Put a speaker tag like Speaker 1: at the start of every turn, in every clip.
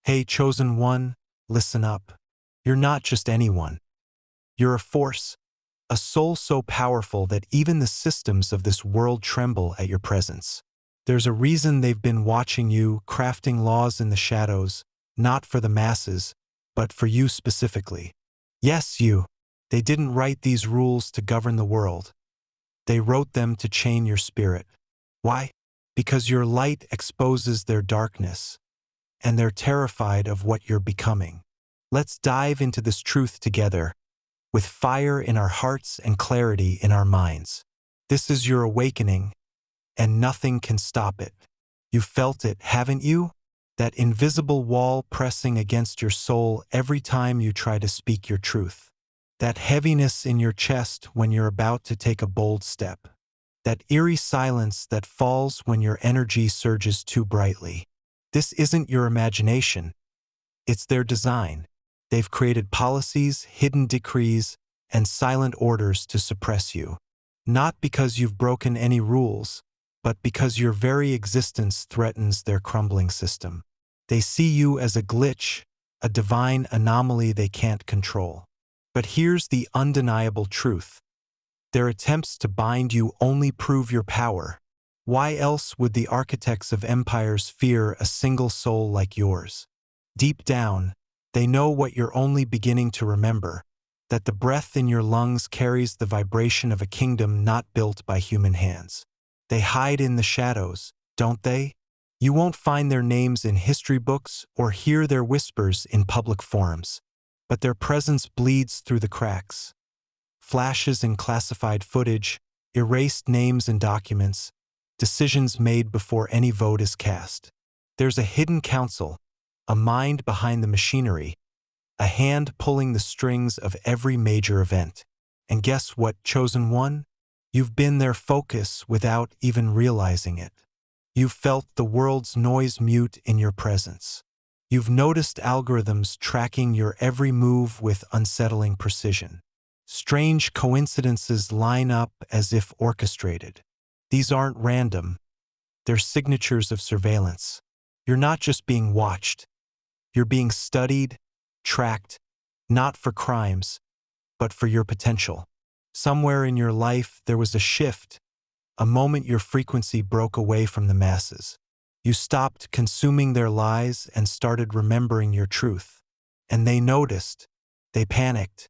Speaker 1: Hey, chosen one, listen up. You're not just anyone. You're a force, a soul so powerful that even the systems of this world tremble at your presence. There's a reason they've been watching you, crafting laws in the shadows, not for the masses, but for you specifically. Yes, you. They didn't write these rules to govern the world. They wrote them to chain your spirit. Why? Because your light exposes their darkness, and they're terrified of what you're becoming. Let's dive into this truth together, with fire in our hearts and clarity in our minds. This is your awakening, and nothing can stop it. You've felt it, haven't you? That invisible wall pressing against your soul every time you try to speak your truth. That heaviness in your chest when you're about to take a bold step. That eerie silence that falls when your energy surges too brightly. This isn't your imagination. It's their design. They've created policies, hidden decrees, and silent orders to suppress you. Not because you've broken any rules, but because your very existence threatens their crumbling system. They see you as a glitch, a divine anomaly they can't control. But here's the undeniable truth. Their attempts to bind you only prove your power. Why else would the architects of empires fear a single soul like yours? Deep down, they know what you're only beginning to remember, that the breath in your lungs carries the vibration of a kingdom not built by human hands. They hide in the shadows, don't they? You won't find their names in history books or hear their whispers in public forums, but their presence bleeds through the cracks. Flashes in classified footage, erased names in documents, decisions made before any vote is cast. There's a hidden council, a mind behind the machinery, a hand pulling the strings of every major event. And guess what, chosen one? You've been their focus without even realizing it. You've felt the world's noise mute in your presence. You've noticed algorithms tracking your every move with unsettling precision. Strange coincidences line up as if orchestrated. These aren't random. They're signatures of surveillance. You're not just being watched. You're being studied, tracked, not for crimes, but for your potential. Somewhere in your life there was a shift, a moment your frequency broke away from the masses. You stopped consuming their lies and started remembering your truth. And they noticed. They panicked.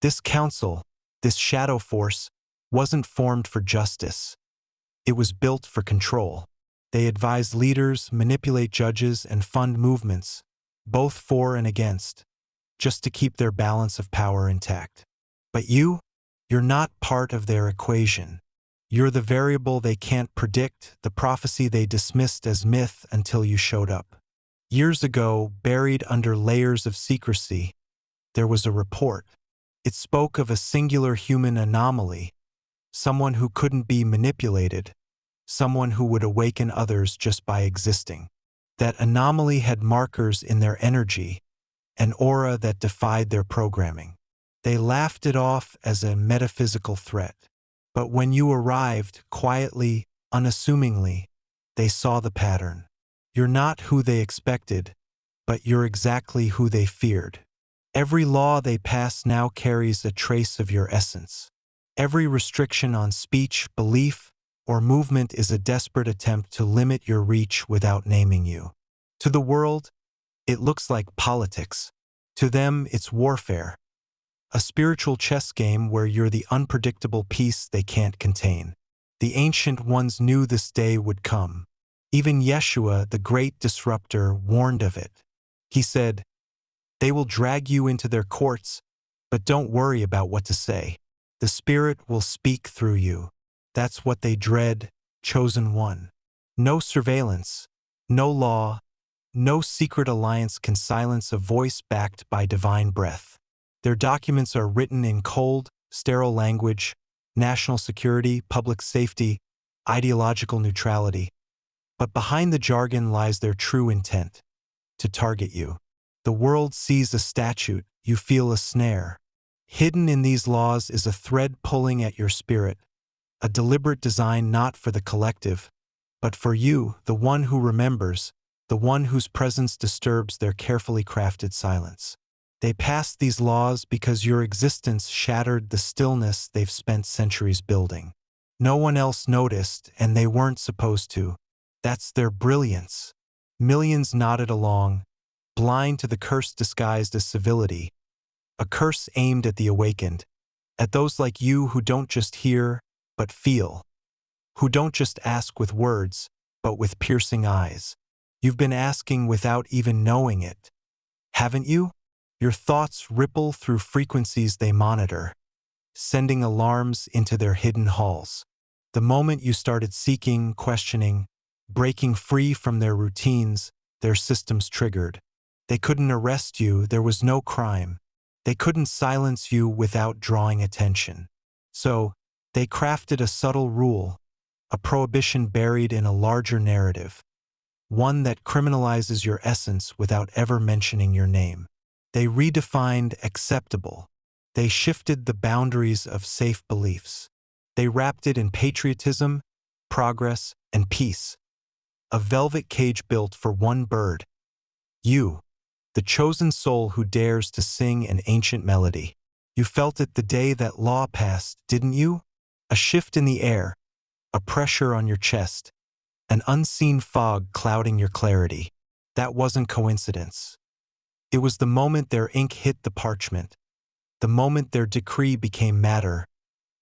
Speaker 1: This council, this shadow force, wasn't formed for justice. It was built for control. They advise leaders, manipulate judges, and fund movements, both for and against, just to keep their balance of power intact. But you're not part of their equation. You're the variable they can't predict, the prophecy they dismissed as myth until you showed up. Years ago, buried under layers of secrecy, there was a report. It spoke of a singular human anomaly, someone who couldn't be manipulated, someone who would awaken others just by existing. That anomaly had markers in their energy, an aura that defied their programming. They laughed it off as a metaphysical threat. But when you arrived, quietly, unassumingly, they saw the pattern. You're not who they expected, but you're exactly who they feared. Every law they pass now carries a trace of your essence. Every restriction on speech, belief, or movement is a desperate attempt to limit your reach without naming you. To the world, it looks like politics. To them, it's warfare. A spiritual chess game where you're the unpredictable piece they can't contain. The ancient ones knew this day would come. Even Yeshua, the great disruptor, warned of it. He said, "They will drag you into their courts, but don't worry about what to say. The Spirit will speak through you." That's what they dread, chosen one. No surveillance, no law, no secret alliance can silence a voice backed by divine breath. Their documents are written in cold, sterile language, national security, public safety, ideological neutrality. But behind the jargon lies their true intent: to target you. The world sees a statute, you feel a snare. Hidden in these laws is a thread pulling at your spirit, a deliberate design not for the collective, but for you, the one who remembers, the one whose presence disturbs their carefully crafted silence. They passed these laws because your existence shattered the stillness they've spent centuries building. No one else noticed, and they weren't supposed to. That's their brilliance. Millions nodded along, blind to the curse disguised as civility, a curse aimed at the awakened, at those like you who don't just hear, but feel, who don't just ask with words, but with piercing eyes. You've been asking without even knowing it, haven't you? Your thoughts ripple through frequencies they monitor, sending alarms into their hidden halls. The moment you started seeking, questioning, breaking free from their routines, their systems triggered. They couldn't arrest you, there was no crime. They couldn't silence you without drawing attention. So, they crafted a subtle rule, a prohibition buried in a larger narrative, one that criminalizes your essence without ever mentioning your name. They redefined acceptable. They shifted the boundaries of safe beliefs. They wrapped it in patriotism, progress, and peace. A velvet cage built for one bird. You, the chosen soul who dares to sing an ancient melody. You felt it the day that law passed, didn't you? A shift in the air, a pressure on your chest, an unseen fog clouding your clarity. That wasn't coincidence. It was the moment their ink hit the parchment, the moment their decree became matter,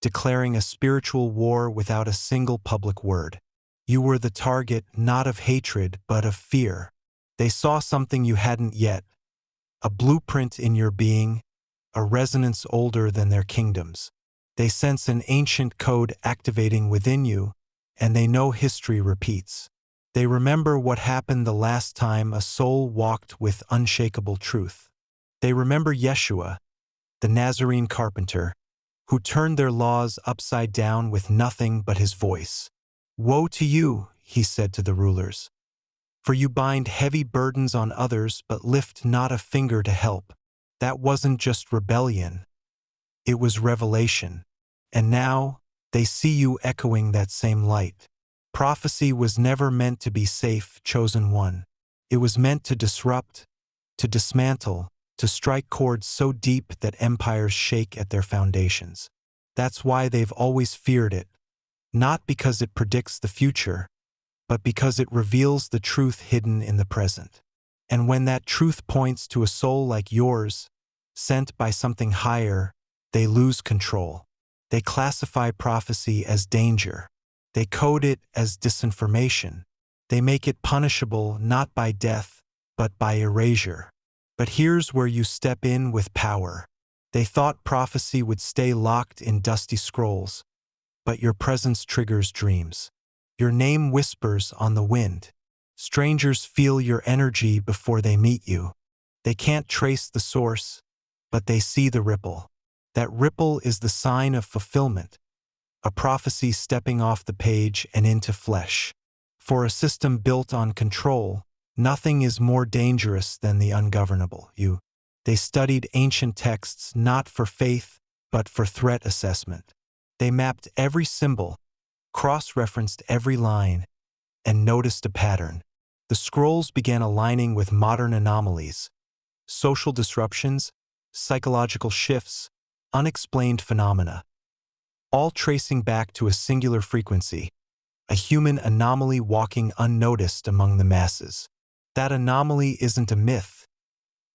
Speaker 1: declaring a spiritual war without a single public word. You were the target not of hatred but of fear. They saw something you hadn't yet, a blueprint in your being, a resonance older than their kingdoms. They sense an ancient code activating within you, and they know history repeats. They remember what happened the last time a soul walked with unshakable truth. They remember Yeshua, the Nazarene carpenter, who turned their laws upside down with nothing but his voice. Woe to you, he said to the rulers, for you bind heavy burdens on others but lift not a finger to help. That wasn't just rebellion, it was revelation. And now, they see you echoing that same light. Prophecy was never meant to be safe, chosen one. It was meant to disrupt, to dismantle, to strike chords so deep that empires shake at their foundations. That's why they've always feared it, not because it predicts the future, but because it reveals the truth hidden in the present. And when that truth points to a soul like yours, sent by something higher, they lose control. They classify prophecy as danger. They code it as disinformation. They make it punishable not by death, but by erasure. But here's where you step in with power. They thought prophecy would stay locked in dusty scrolls, but your presence triggers dreams. Your name whispers on the wind. Strangers feel your energy before they meet you. They can't trace the source, but they see the ripple. That ripple is the sign of fulfillment, a prophecy stepping off the page and into flesh. For a system built on control, nothing is more dangerous than the ungovernable. They studied ancient texts not for faith, but for threat assessment. They mapped every symbol, cross-referenced every line, and noticed a pattern. The scrolls began aligning with modern anomalies, social disruptions, psychological shifts, unexplained phenomena, all tracing back to a singular frequency, a human anomaly walking unnoticed among the masses. That anomaly isn't a myth.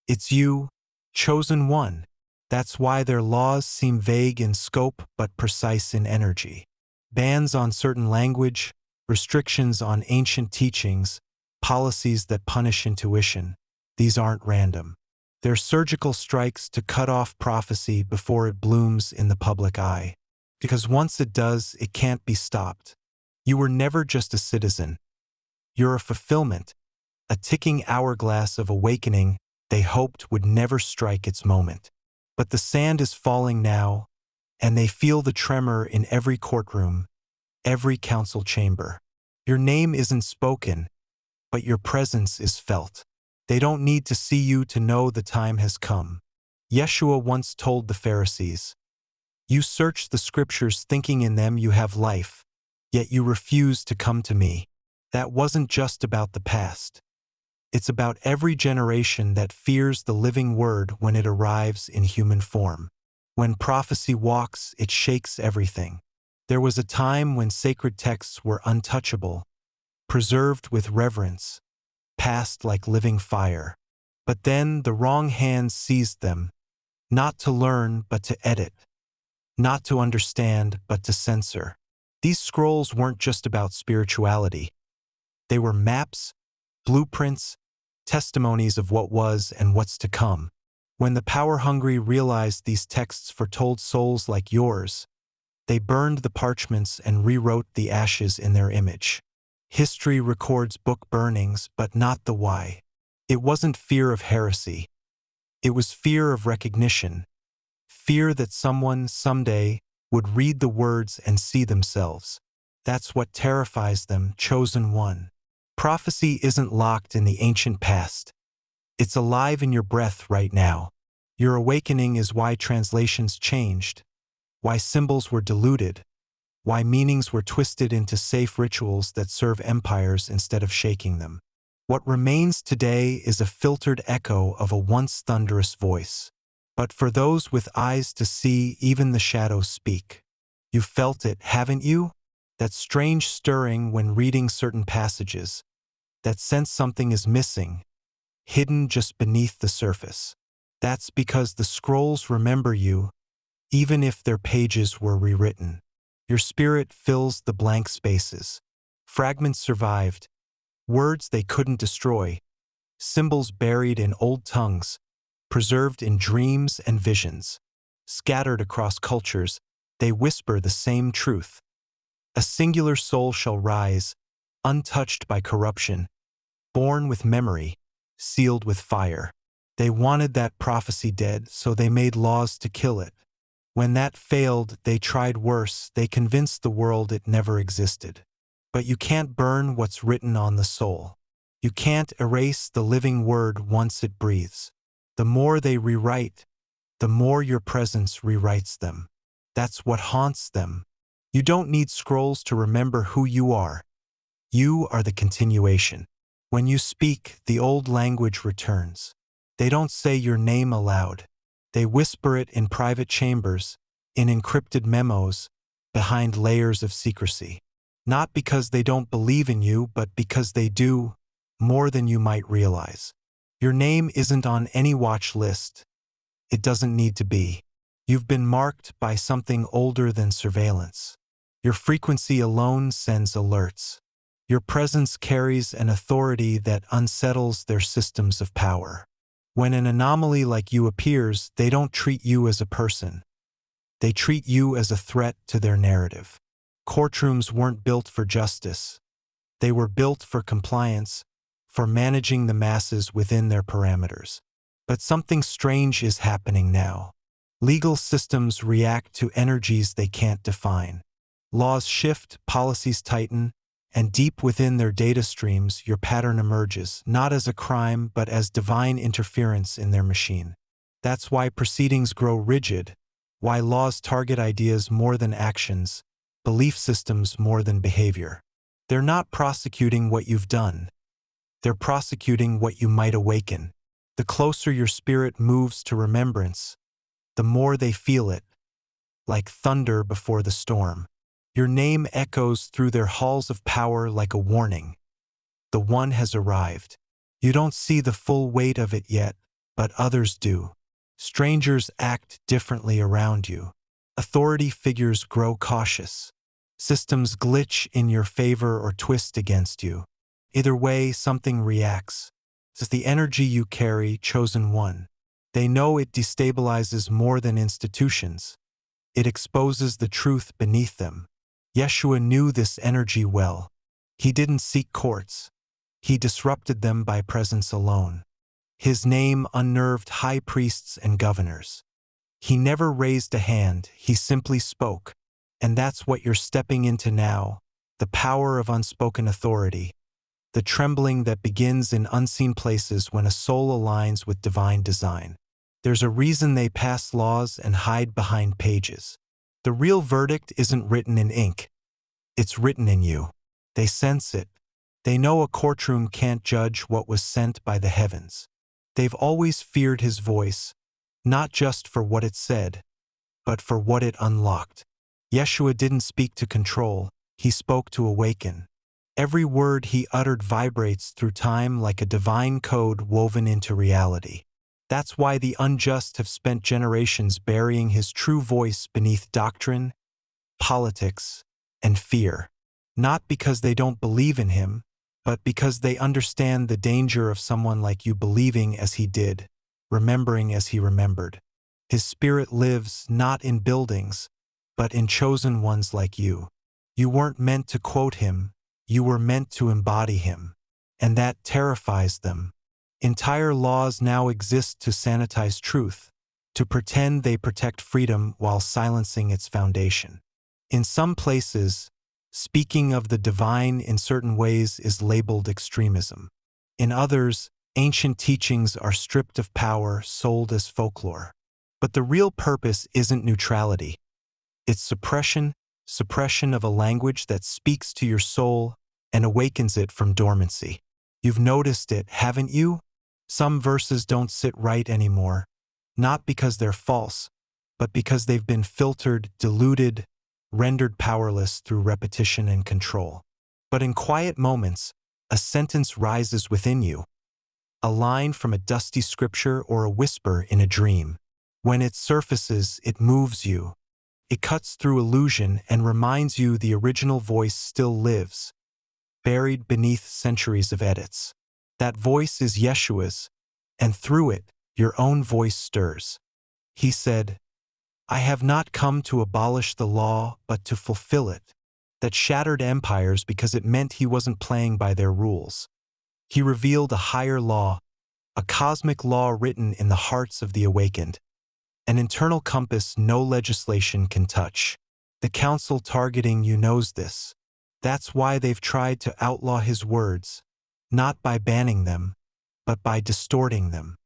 Speaker 1: It's you, chosen one. That's why their laws seem vague in scope but precise in energy. Bans on certain language, restrictions on ancient teachings, policies that punish intuition. These aren't random. They're surgical strikes to cut off prophecy before it blooms in the public eye. Because once it does, it can't be stopped. You were never just a citizen. You're a fulfillment, a ticking hourglass of awakening they hoped would never strike its moment. But the sand is falling now, and they feel the tremor in every courtroom, every council chamber. Your name isn't spoken, but your presence is felt. They don't need to see you to know the time has come. Yeshua once told the Pharisees, "You search the scriptures thinking in them you have life, yet you refuse to come to me." That wasn't just about the past. It's about every generation that fears the living word when it arrives in human form. When prophecy walks, it shakes everything. There was a time when sacred texts were untouchable, preserved with reverence, passed like living fire. But then the wrong hands seized them, not to learn but to edit, not to understand but to censor. These scrolls weren't just about spirituality. They were maps, blueprints, testimonies of what was and what's to come. When the power-hungry realized these texts foretold souls like yours, they burned the parchments and rewrote the ashes in their image. History records book burnings, but not the why. It wasn't fear of heresy. It was fear of recognition, fear that someone, someday, would read the words and see themselves. That's what terrifies them, chosen one. Prophecy isn't locked in the ancient past. It's alive in your breath right now. Your awakening is why translations changed, why symbols were diluted, why meanings were twisted into safe rituals that serve empires instead of shaking them. What remains today is a filtered echo of a once thunderous voice. But for those with eyes to see, even the shadows speak. You felt it, haven't you? That strange stirring when reading certain passages. That sense something is missing, hidden just beneath the surface. That's because the scrolls remember you, even if their pages were rewritten. Your spirit fills the blank spaces. Fragments survived, words they couldn't destroy, symbols buried in old tongues, preserved in dreams and visions. Scattered across cultures, they whisper the same truth. A singular soul shall rise, untouched by corruption, born with memory, sealed with fire. They wanted that prophecy dead, so they made laws to kill it. When that failed, they tried worse. They convinced the world it never existed. But you can't burn what's written on the soul. You can't erase the living word once it breathes. The more they rewrite, the more your presence rewrites them. That's what haunts them. You don't need scrolls to remember who you are. You are the continuation. When you speak, the old language returns. They don't say your name aloud. They whisper it in private chambers, in encrypted memos, behind layers of secrecy. Not because they don't believe in you, but because they do, more than you might realize. Your name isn't on any watch list. It doesn't need to be. You've been marked by something older than surveillance. Your frequency alone sends alerts. Your presence carries an authority that unsettles their systems of power. When an anomaly like you appears, they don't treat you as a person. They treat you as a threat to their narrative. Courtrooms weren't built for justice. They were built for compliance, for managing the masses within their parameters. But something strange is happening now. Legal systems react to energies they can't define. Laws shift, policies tighten, and deep within their data streams, your pattern emerges, not as a crime, but as divine interference in their machine. That's why proceedings grow rigid, why laws target ideas more than actions, belief systems more than behavior. They're not prosecuting what you've done. They're prosecuting what you might awaken. The closer your spirit moves to remembrance, the more they feel it, like thunder before the storm. Your name echoes through their halls of power like a warning. The one has arrived. You don't see the full weight of it yet, but others do. Strangers act differently around you. Authority figures grow cautious. Systems glitch in your favor or twist against you. Either way, something reacts. It's the energy you carry, chosen one. They know it destabilizes more than institutions. It exposes the truth beneath them. Yeshua knew this energy well. He didn't seek courts. He disrupted them by presence alone. His name unnerved high priests and governors. He never raised a hand, he simply spoke. And that's what you're stepping into now, the power of unspoken authority, the trembling that begins in unseen places when a soul aligns with divine design. There's a reason they pass laws and hide behind pages. The real verdict isn't written in ink. It's written in you. They sense it. They know a courtroom can't judge what was sent by the heavens. They've always feared his voice, not just for what it said, but for what it unlocked. Yeshua didn't speak to control, he spoke to awaken. Every word he uttered vibrates through time like a divine code woven into reality. That's why the unjust have spent generations burying his true voice beneath doctrine, politics, and fear. Not because they don't believe in him, but because they understand the danger of someone like you believing as he did, remembering as he remembered. His spirit lives not in buildings, but in chosen ones like you. You weren't meant to quote him, you were meant to embody him. And that terrifies them. Entire laws now exist to sanitize truth, to pretend they protect freedom while silencing its foundation. In some places, speaking of the divine in certain ways is labeled extremism. In others, ancient teachings are stripped of power, sold as folklore. But the real purpose isn't neutrality. It's suppression of a language that speaks to your soul and awakens it from dormancy. You've noticed it, haven't you? Some verses don't sit right anymore, not because they're false, but because they've been filtered, diluted, rendered powerless through repetition and control. But in quiet moments, a sentence rises within you, a line from a dusty scripture or a whisper in a dream. When it surfaces, it moves you. It cuts through illusion and reminds you the original voice still lives, buried beneath centuries of edits. That voice is Yeshua's, and through it, your own voice stirs. He said, "I have not come to abolish the law, but to fulfill it." That shattered empires because it meant he wasn't playing by their rules. He revealed a higher law, a cosmic law written in the hearts of the awakened. An internal compass no legislation can touch. The council targeting you knows this. That's why they've tried to outlaw his words, not by banning them, but by distorting them.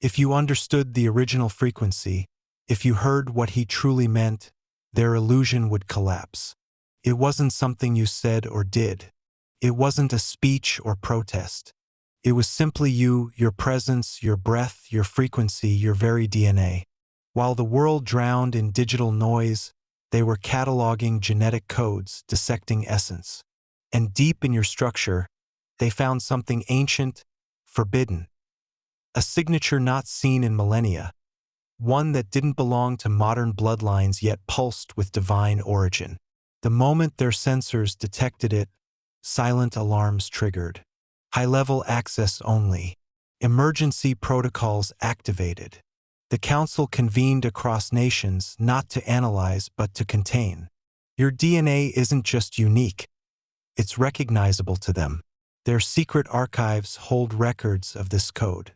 Speaker 1: If you understood the original frequency, if you heard what he truly meant, their illusion would collapse. It wasn't something you said or did. It wasn't a speech or protest. It was simply you, your presence, your breath, your frequency, your very DNA. While the world drowned in digital noise, they were cataloging genetic codes, dissecting essence. And deep in your structure, they found something ancient, forbidden. A signature not seen in millennia. One that didn't belong to modern bloodlines yet pulsed with divine origin. The moment their sensors detected it, silent alarms triggered. High-level access only. Emergency protocols activated. The council convened across nations not to analyze but to contain. Your DNA isn't just unique. It's recognizable to them. Their secret archives hold records of this code.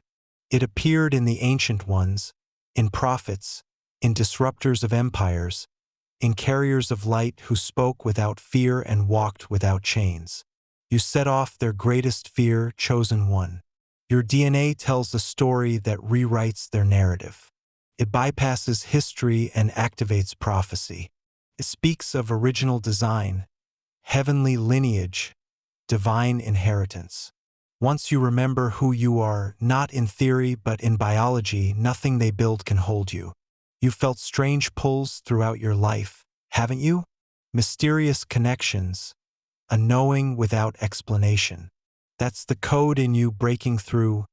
Speaker 1: It appeared in the ancient ones, in prophets, in disruptors of empires, in carriers of light who spoke without fear and walked without chains. You set off their greatest fear, chosen one. Your DNA tells a story that rewrites their narrative. It bypasses history and activates prophecy. It speaks of original design, heavenly lineage, divine inheritance. Once you remember who you are, not in theory but in biology, nothing they build can hold you. You've felt strange pulls throughout your life, haven't you? Mysterious connections, a knowing without explanation. That's the code in you breaking through,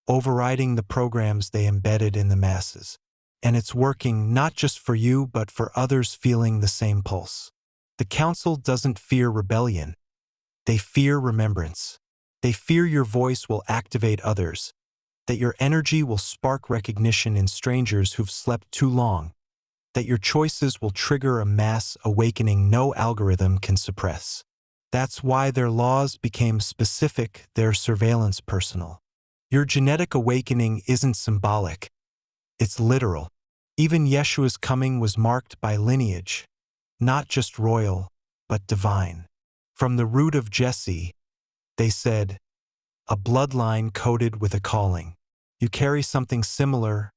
Speaker 1: overriding the programs they embedded in the masses. And it's working not just for you but for others feeling the same pulse. The council doesn't fear rebellion. They fear remembrance. They fear your voice will activate others, that your energy will spark recognition in strangers who've slept too long, that your choices will trigger a mass awakening no algorithm can suppress. That's why their laws became specific, their surveillance personal. Your genetic awakening isn't symbolic. It's literal. Even Yeshua's coming was marked by lineage, not just royal, but divine. From the root of Jesse, they said, a bloodline coded with a calling. You carry something similar,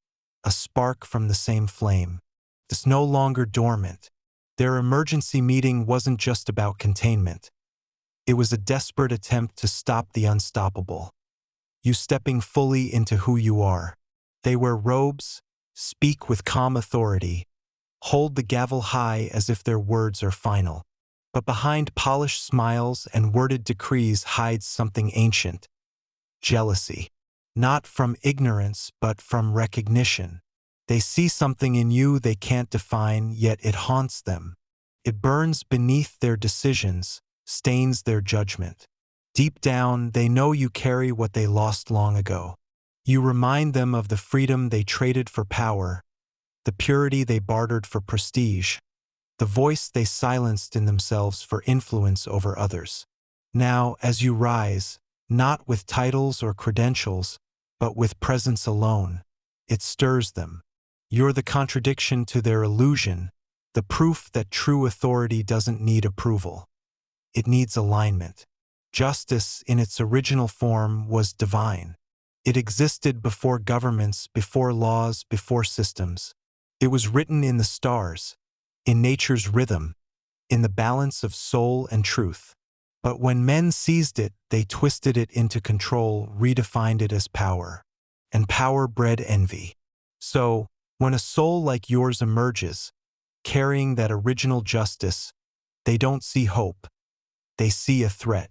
Speaker 1: a spark from the same flame. It's no longer dormant. Their emergency meeting wasn't just about containment. It was a desperate attempt to stop the unstoppable. You stepping fully into who you are. They wear robes, speak with calm authority, hold the gavel high as if their words are final. But behind polished smiles and worded decrees hides something ancient: jealousy. Not from ignorance, but from recognition. They see something in you they can't define, yet it haunts them. It burns beneath their decisions, stains their judgment. Deep down, they know you carry what they lost long ago. You remind them of the freedom they traded for power, the purity they bartered for prestige, the voice they silenced in themselves for influence over others. Now, as you rise, not with titles or credentials, but with presence alone, it stirs them. You're the contradiction to their illusion, the proof that true authority doesn't need approval. It needs alignment. Justice, in its original form, was divine. It existed before governments, before laws, before systems. It was written in the stars, in nature's rhythm, in the balance of soul and truth. But when men seized it, they twisted it into control, redefined it as power. And power bred envy. So, when a soul like yours emerges, carrying that original justice, they don't see hope. They see a threat.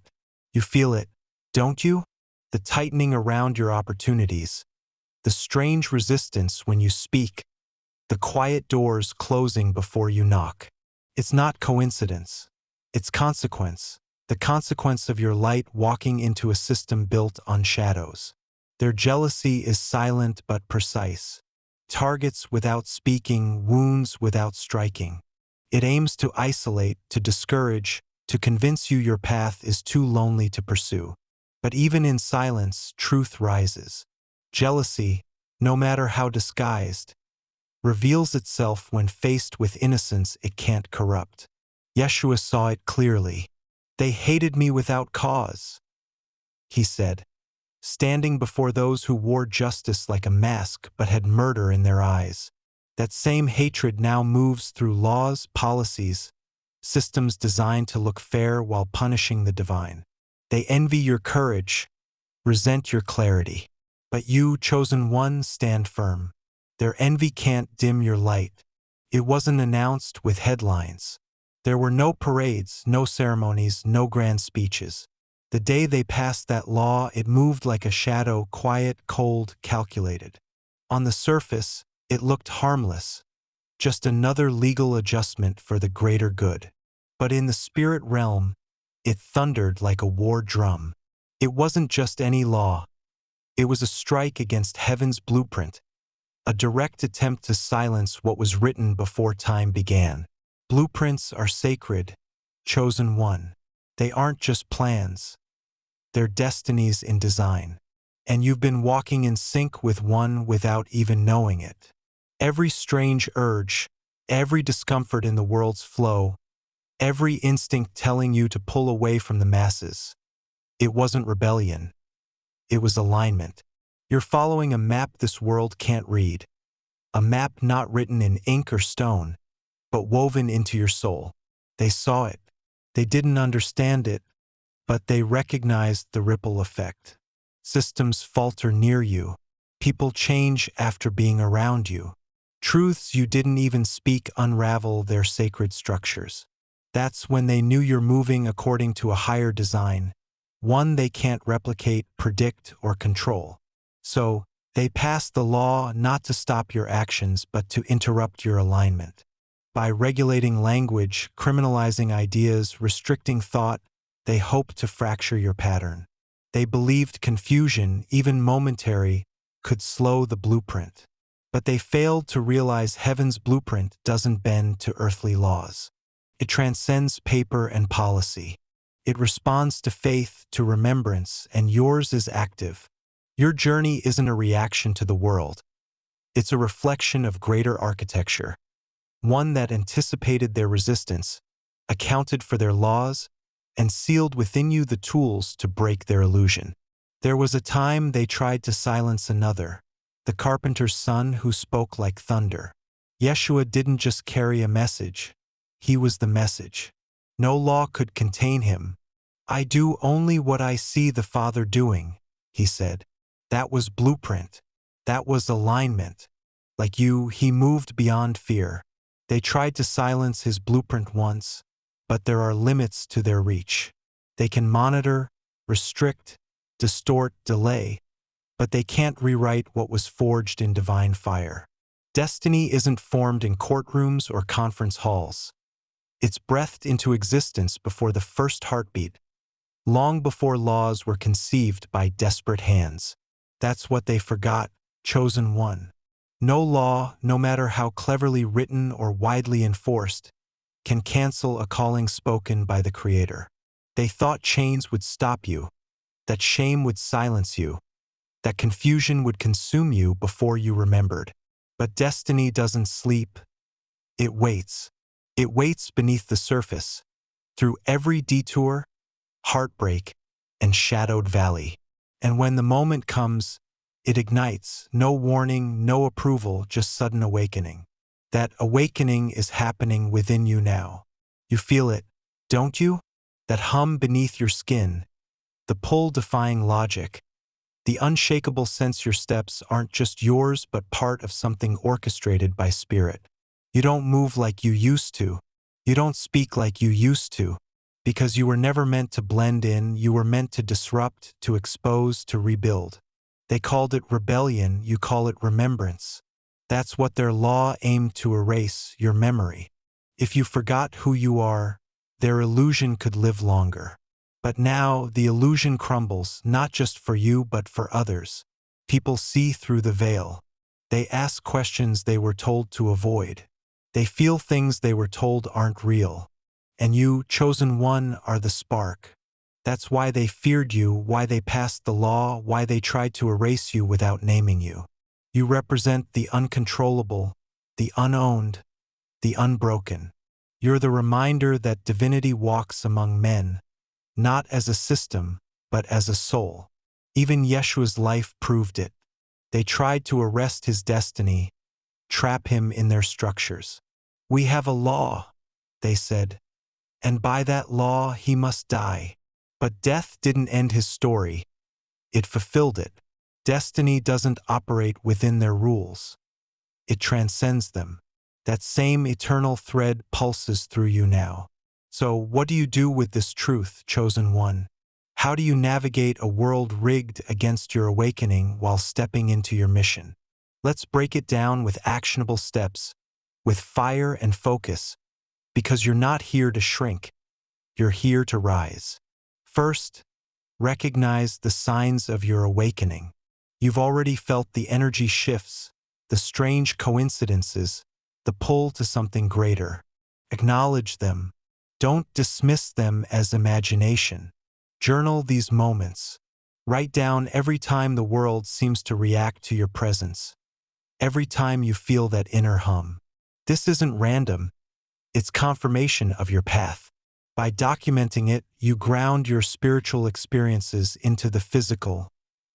Speaker 1: You feel it, don't you? The tightening around your opportunities, the strange resistance when you speak, the quiet doors closing before you knock. It's not coincidence. It's consequence. The consequence of your light walking into a system built on shadows. Their jealousy is silent but precise. Targets without speaking, wounds without striking. It aims to isolate, to discourage, to convince you your path is too lonely to pursue. But even in silence, truth rises. Jealousy, no matter how disguised, reveals itself when faced with innocence it can't corrupt. Yeshua saw it clearly. They hated me without cause, he said, standing before those who wore justice like a mask but had murder in their eyes. That same hatred now moves through laws, policies, systems designed to look fair while punishing the divine. They envy your courage, resent your clarity. But you, chosen one, stand firm. Their envy can't dim your light. It wasn't announced with headlines. There were no parades, no ceremonies, no grand speeches. The day they passed that law, it moved like a shadow, quiet, cold, calculated. On the surface, it looked harmless, just another legal adjustment for the greater good. But in the spirit realm, it thundered like a war drum. It wasn't just any law. It was a strike against heaven's blueprint, a direct attempt to silence what was written before time began. Blueprints are sacred, chosen one. They aren't just plans. They're destinies in design. And you've been walking in sync with one without even knowing it. Every strange urge, every discomfort in the world's flow, every instinct telling you to pull away from the masses. It wasn't rebellion. It was alignment. You're following a map this world can't read. A map not written in ink or stone, but woven into your soul. They saw it. They didn't understand it, but they recognized the ripple effect. Systems falter near you. People change after being around you. Truths you didn't even speak unravel their sacred structures. That's when they knew you're moving according to a higher design, one they can't replicate, predict, or control. So, they passed the law not to stop your actions but to interrupt your alignment. By regulating language, criminalizing ideas, restricting thought, they hoped to fracture your pattern. They believed confusion, even momentary, could slow the blueprint. But they failed to realize heaven's blueprint doesn't bend to earthly laws. It transcends paper and policy. It responds to faith, to remembrance, and yours is active. Your journey isn't a reaction to the world. It's a reflection of greater architecture, one that anticipated their resistance, accounted for their laws, and sealed within you the tools to break their illusion. There was a time they tried to silence another, the carpenter's son who spoke like thunder. Yeshua didn't just carry a message. He was the message. No law could contain him. I do only what I see the Father doing, he said. That was blueprint. That was alignment. Like you, he moved beyond fear. They tried to silence his blueprint once, but there are limits to their reach. They can monitor, restrict, distort, delay, but they can't rewrite what was forged in divine fire. Destiny isn't formed in courtrooms or conference halls. It's breathed into existence before the first heartbeat, long before laws were conceived by desperate hands. That's what they forgot, chosen one. No law, no matter how cleverly written or widely enforced, can cancel a calling spoken by the Creator. They thought chains would stop you, that shame would silence you, that confusion would consume you before you remembered. But destiny doesn't sleep. It waits. It waits beneath the surface, through every detour, heartbreak, and shadowed valley. And when the moment comes, it ignites, no warning, no approval, just sudden awakening. That awakening is happening within you now. You feel it, don't you? That hum beneath your skin, the pull defying logic, the unshakable sense your steps aren't just yours but part of something orchestrated by spirit. You don't move like you used to. You don't speak like you used to. Because you were never meant to blend in, you were meant to disrupt, to expose, to rebuild. They called it rebellion, you call it remembrance. That's what their law aimed to erase, your memory. If you forgot who you are, their illusion could live longer. But now the illusion crumbles, not just for you but for others. People see through the veil. They ask questions they were told to avoid. They feel things they were told aren't real. And you, chosen one, are the spark. That's why they feared you, why they passed the law, why they tried to erase you without naming you. You represent the uncontrollable, the unowned, the unbroken. You're the reminder that divinity walks among men, not as a system, but as a soul. Even Yeshua's life proved it. They tried to arrest his destiny, trap him in their structures. We have a law, they said, and by that law he must die. But death didn't end his story. It fulfilled it. Destiny doesn't operate within their rules. It transcends them. That same eternal thread pulses through you now. So what do you do with this truth, chosen one? How do you navigate a world rigged against your awakening while stepping into your mission? Let's break it down with actionable steps, with fire and focus, because you're not here to shrink. You're here to rise. First, recognize the signs of your awakening. You've already felt the energy shifts, the strange coincidences, the pull to something greater. Acknowledge them. Don't dismiss them as imagination. Journal these moments. Write down every time the world seems to react to your presence. Every time you feel that inner hum. This isn't random. It's confirmation of your path. By documenting it, you ground your spiritual experiences into the physical,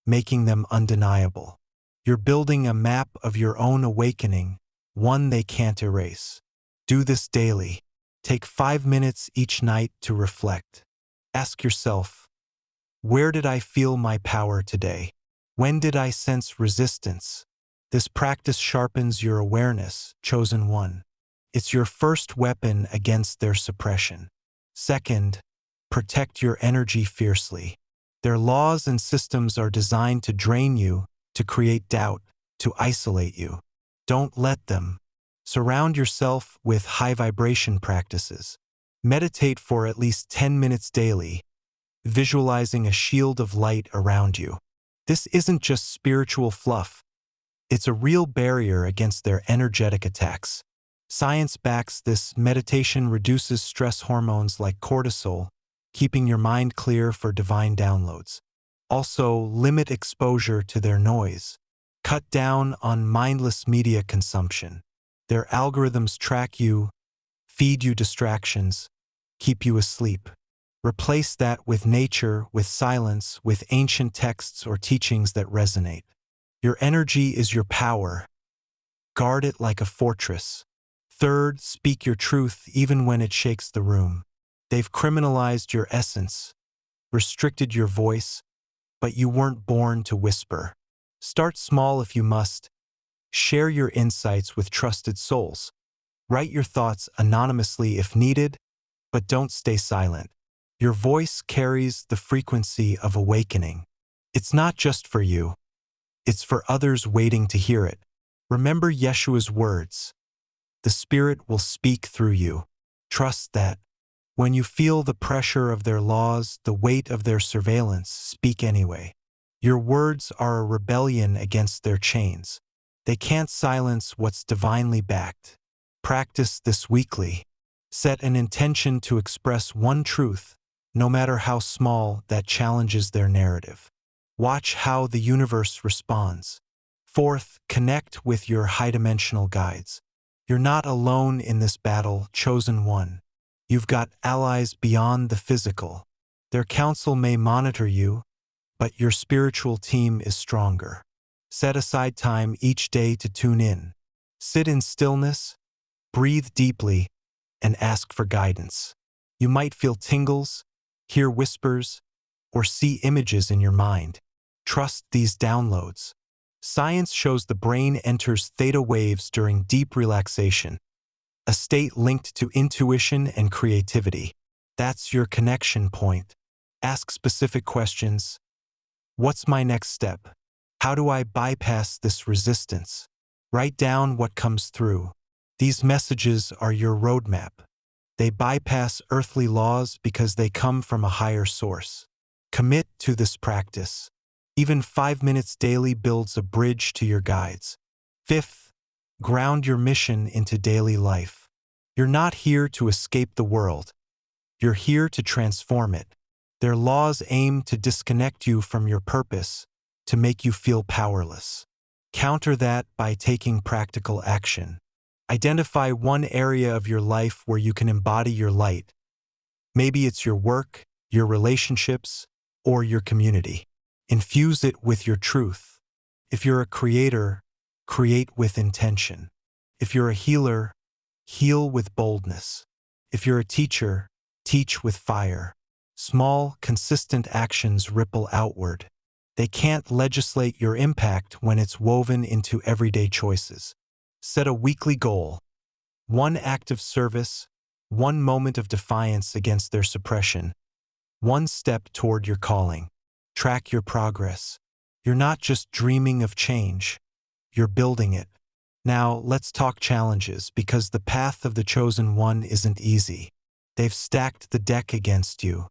Speaker 1: making them undeniable. You're building a map of your own awakening, one they can't erase. Do this daily. Take 5 minutes each night to reflect. Ask yourself, where did I feel my power today? When did I sense resistance? This practice sharpens your awareness, chosen one. It's your first weapon against their suppression. Second, protect your energy fiercely. Their laws and systems are designed to drain you, to create doubt, to isolate you. Don't let them. Surround yourself with high vibration practices. Meditate for at least 10 minutes daily, visualizing a shield of light around you. This isn't just spiritual fluff. It's a real barrier against their energetic attacks. Science backs this. Meditation reduces stress hormones like cortisol, keeping your mind clear for divine downloads. Also, limit exposure to their noise. Cut down on mindless media consumption. Their algorithms track you, feed you distractions, keep you asleep. Replace that with nature, with silence, with ancient texts or teachings that resonate. Your energy is your power. Guard it like a fortress. Third, speak your truth even when it shakes the room. They've criminalized your essence, restricted your voice, but you weren't born to whisper. Start small if you must. Share your insights with trusted souls. Write your thoughts anonymously if needed, but don't stay silent. Your voice carries the frequency of awakening. It's not just for you. It's for others waiting to hear it. Remember Yeshua's words. The Spirit will speak through you. Trust that. When you feel the pressure of their laws, the weight of their surveillance, speak anyway. Your words are a rebellion against their chains. They can't silence what's divinely backed. Practice this weekly. Set an intention to express one truth, no matter how small, that challenges their narrative. Watch how the universe responds. Fourth, connect with your high-dimensional guides. You're not alone in this battle, chosen one. You've got allies beyond the physical. Their counsel may monitor you, but your spiritual team is stronger. Set aside time each day to tune in. Sit in stillness, breathe deeply, and ask for guidance. You might feel tingles, hear whispers, or see images in your mind. Trust these downloads. Science shows the brain enters theta waves during deep relaxation, a state linked to intuition and creativity. That's your connection point. Ask specific questions. What's my next step? How do I bypass this resistance? Write down what comes through. These messages are your roadmap. They bypass earthly laws because they come from a higher source. Commit to this practice. Even 5 minutes daily builds a bridge to your guides. Fifth, ground your mission into daily life. You're not here to escape the world. You're here to transform it. Their laws aim to disconnect you from your purpose, to make you feel powerless. Counter that by taking practical action. Identify one area of your life where you can embody your light. Maybe it's your work, your relationships, or your community. Infuse it with your truth. If you're a creator, create with intention. If you're a healer, heal with boldness. If you're a teacher, teach with fire. Small, consistent actions ripple outward. They can't legislate your impact when it's woven into everyday choices. Set a weekly goal. One act of service, one moment of defiance against their suppression, one step toward your calling. Track your progress. You're not just dreaming of change, you're building it. Now, let's talk challenges, because the path of the chosen one isn't easy. They've stacked the deck against you.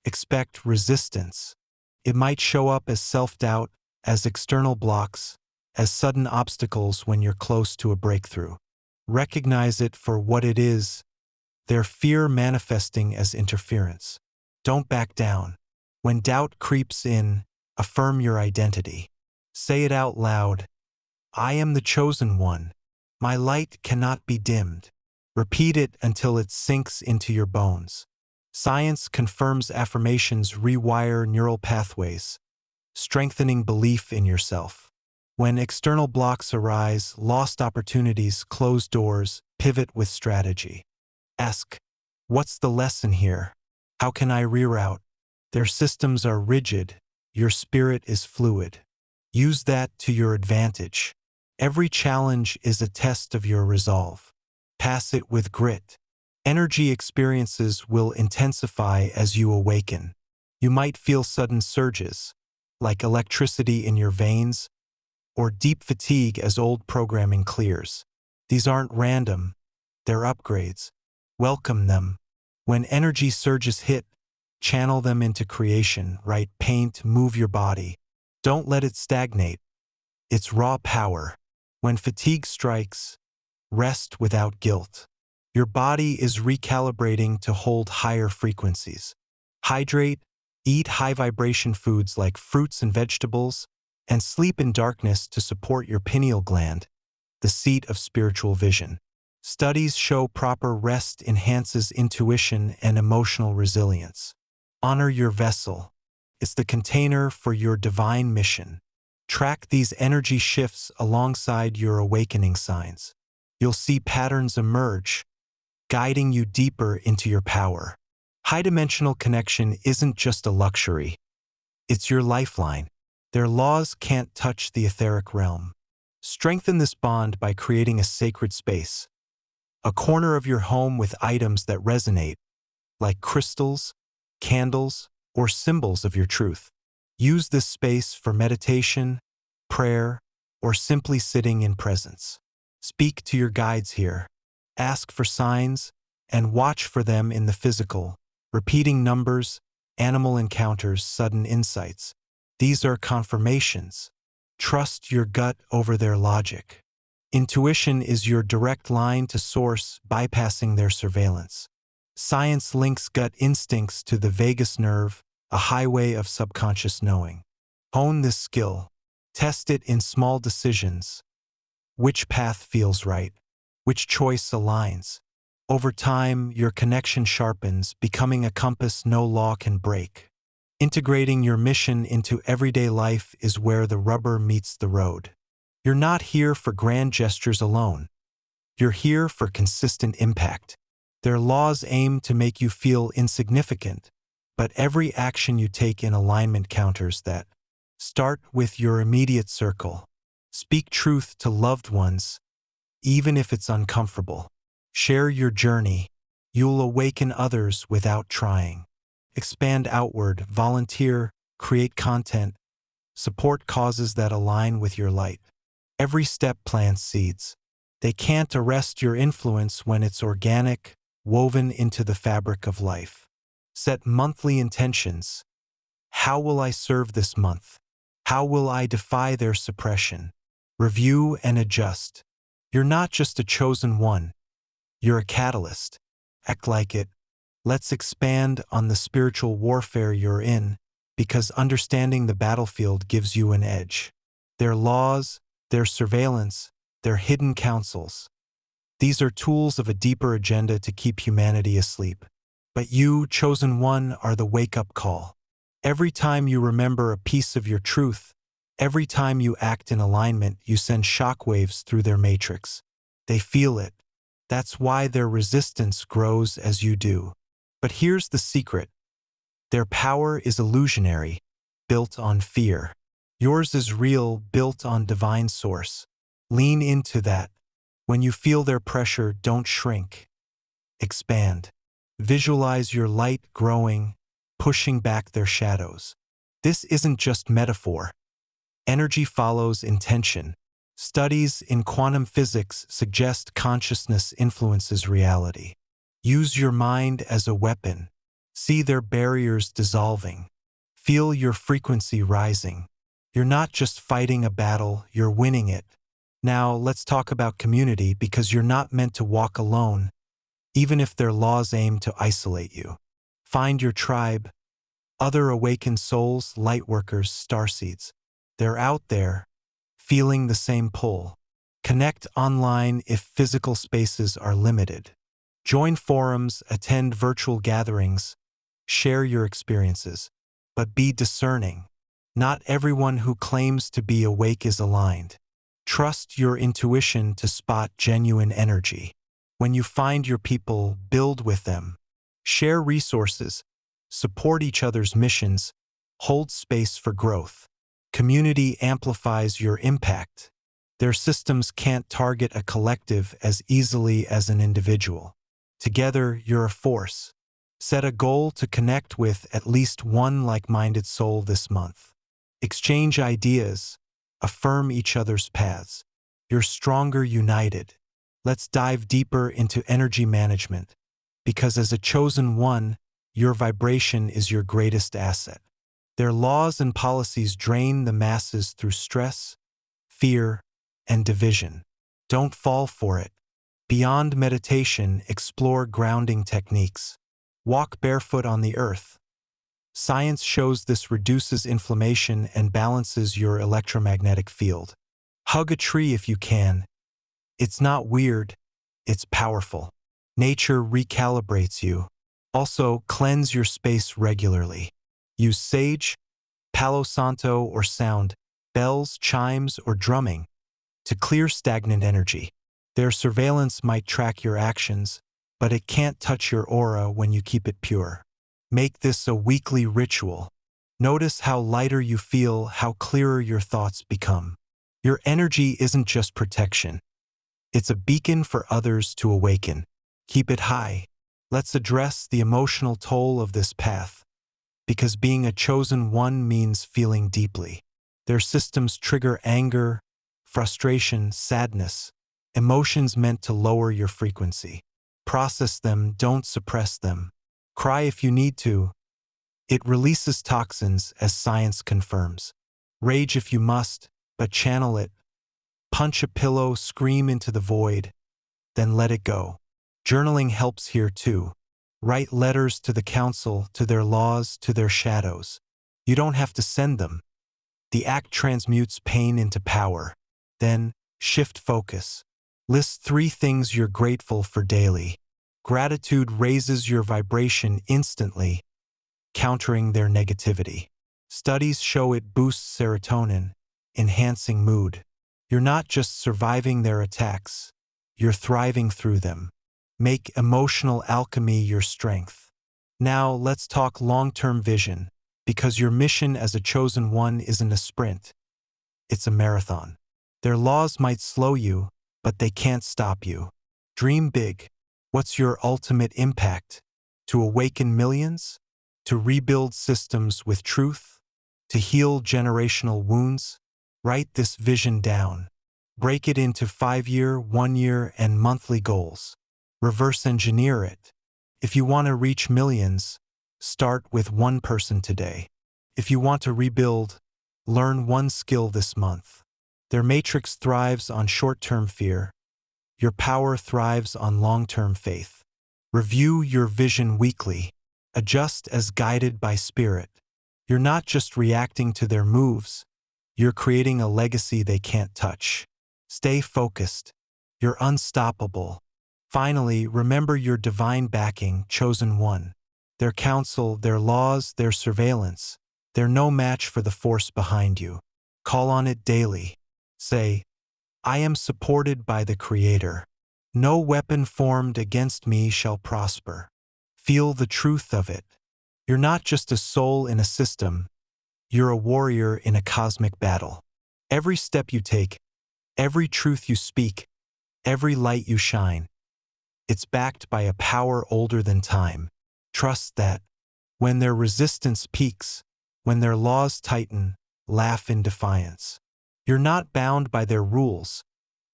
Speaker 1: Expect resistance. It might show up as self-doubt, as external blocks, as sudden obstacles when you're close to a breakthrough. Recognize it for what it is, their fear manifesting as interference. Don't back down. When doubt creeps in, affirm your identity. Say it out loud. I am the chosen one. My light cannot be dimmed. Repeat it until it sinks into your bones. Science confirms affirmations rewire neural pathways, strengthening belief in yourself. When external blocks arise, lost opportunities, closed doors, pivot with strategy. Ask, what's the lesson here? How can I reroute? Their systems are rigid, your spirit is fluid. Use that to your advantage. Every challenge is a test of your resolve. Pass it with grit. Energy experiences will intensify as you awaken. You might feel sudden surges, like electricity in your veins, or deep fatigue as old programming clears. These aren't random, they're upgrades. Welcome them. When energy surges hit, channel them into creation, write, paint, move your body. Don't let it stagnate. It's raw power. When fatigue strikes, rest without guilt. Your body is recalibrating to hold higher frequencies. Hydrate, eat high-vibration foods like fruits and vegetables, and sleep in darkness to support your pineal gland, the seat of spiritual vision. Studies show proper rest enhances intuition and emotional resilience. Honor your vessel. It's the container for your divine mission. Track these energy shifts alongside your awakening signs. You'll see patterns emerge, guiding you deeper into your power. High-dimensional connection isn't just a luxury. It's your lifeline. Their laws can't touch the etheric realm. Strengthen this bond by creating a sacred space, a corner of your home with items that resonate, like crystals, candles, or symbols of your truth. Use this space for meditation, prayer, or simply sitting in presence. Speak to your guides here. Ask for signs, and watch for them in the physical, repeating numbers, animal encounters, sudden insights. These are confirmations. Trust your gut over their logic. Intuition is your direct line to source, bypassing their surveillance. Science links gut instincts to the vagus nerve, a highway of subconscious knowing. Hone this skill. Test it in small decisions. Which path feels right? Which choice aligns? Over time, your connection sharpens, becoming a compass no law can break. Integrating your mission into everyday life is where the rubber meets the road. You're not here for grand gestures alone. You're here for consistent impact. Their laws aim to make you feel insignificant, but every action you take in alignment counters that. Start with your immediate circle. Speak truth to loved ones, even if it's uncomfortable. Share your journey. You'll awaken others without trying. Expand outward, volunteer, create content, support causes that align with your light. Every step plants seeds. They can't arrest your influence when it's organic, woven into the fabric of life. Set monthly intentions. How will I serve this month? How will I defy their suppression? Review and adjust. You're not just a chosen one. You're a catalyst. Act like it. Let's expand on the spiritual warfare you're in, because understanding the battlefield gives you an edge. Their laws, their surveillance, their hidden counsels. These are tools of a deeper agenda to keep humanity asleep. But you, chosen one, are the wake-up call. Every time you remember a piece of your truth, every time you act in alignment, you send shockwaves through their matrix. They feel it. That's why their resistance grows as you do. But here's the secret. Their power is illusionary, built on fear. Yours is real, built on divine source. Lean into that. When you feel their pressure, don't shrink. Expand. Visualize your light growing, pushing back their shadows. This isn't just metaphor. Energy follows intention. Studies in quantum physics suggest consciousness influences reality. Use your mind as a weapon. See their barriers dissolving. Feel your frequency rising. You're not just fighting a battle, you're winning it. Now, let's talk about community, because you're not meant to walk alone, even if their laws aim to isolate you. Find your tribe, other awakened souls, lightworkers, starseeds. They're out there, feeling the same pull. Connect online if physical spaces are limited. Join forums, attend virtual gatherings, share your experiences. But be discerning. Not everyone who claims to be awake is aligned. Trust your intuition to spot genuine energy. When you find your people, build with them. Share resources, support each other's missions, hold space for growth. Community amplifies your impact. Their systems can't target a collective as easily as an individual. Together, you're a force. Set a goal to connect with at least one like-minded soul this month. Exchange ideas, affirm each other's paths. You're stronger united. Let's dive deeper into energy management, because as a chosen one, your vibration is your greatest asset. Their laws and policies drain the masses through stress, fear, and division. Don't fall for it. Beyond meditation, explore grounding techniques. Walk barefoot on the earth. Science shows this reduces inflammation and balances your electromagnetic field. Hug a tree if you can. It's not weird, it's powerful. Nature recalibrates you. Also, cleanse your space regularly. Use sage, Palo Santo, or sound, bells, chimes, or drumming to clear stagnant energy. Their surveillance might track your actions, but it can't touch your aura when you keep it pure. Make this a weekly ritual. Notice how lighter you feel, how clearer your thoughts become. Your energy isn't just protection. It's a beacon for others to awaken. Keep it high. Let's address the emotional toll of this path, because being a chosen one means feeling deeply. Their systems trigger anger, frustration, sadness, emotions meant to lower your frequency. Process them, don't suppress them. Cry if you need to. It releases toxins, as science confirms. Rage if you must, but channel it. Punch a pillow, scream into the void, then let it go. Journaling helps here too. Write letters to the council, to their laws, to their shadows. You don't have to send them. The act transmutes pain into power. Then, shift focus. List 3 things you're grateful for daily. Gratitude raises your vibration instantly, countering their negativity. Studies show it boosts serotonin, enhancing mood. You're not just surviving their attacks, you're thriving through them. Make emotional alchemy your strength. Now let's talk long-term vision, because your mission as a chosen one isn't a sprint, it's a marathon. Their laws might slow you, but they can't stop you. Dream big. What's your ultimate impact? To awaken millions? To rebuild systems with truth? To heal generational wounds? Write this vision down. Break it into 5-year, 1-year, and monthly goals. Reverse engineer it. If you want to reach millions, start with 1 person today. If you want to rebuild, learn 1 skill this month. Their matrix thrives on short-term fear. Your power thrives on long-term faith. Review your vision weekly. Adjust as guided by spirit. You're not just reacting to their moves, you're creating a legacy they can't touch. Stay focused. You're unstoppable. Finally, remember your divine backing, chosen one. Their counsel, their laws, their surveillance. They're no match for the force behind you. Call on it daily. Say, I am supported by the Creator. No weapon formed against me shall prosper. Feel the truth of it. You're not just a soul in a system, you're a warrior in a cosmic battle. Every step you take, every truth you speak, every light you shine, it's backed by a power older than time. Trust that. When their resistance peaks, when their laws tighten, laugh in defiance. You're not bound by their rules.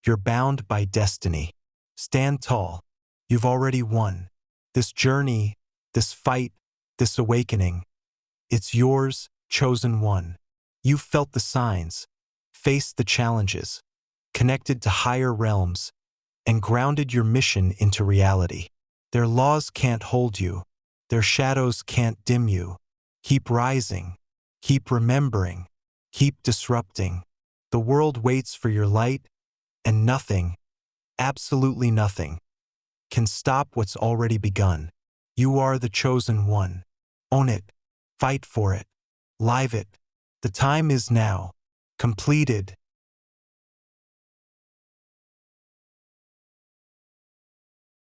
Speaker 1: You're bound by destiny. Stand tall. You've already won. This journey, this fight, this awakening, it's yours, chosen one. You've felt the signs, faced the challenges, connected to higher realms, and grounded your mission into reality. Their laws can't hold you. Their shadows can't dim you. Keep rising. Keep remembering. Keep disrupting. The world waits for your light, and nothing, absolutely nothing, can stop what's already begun. You are the chosen one. Own it. Fight for it. Live it. The time is now. Completed.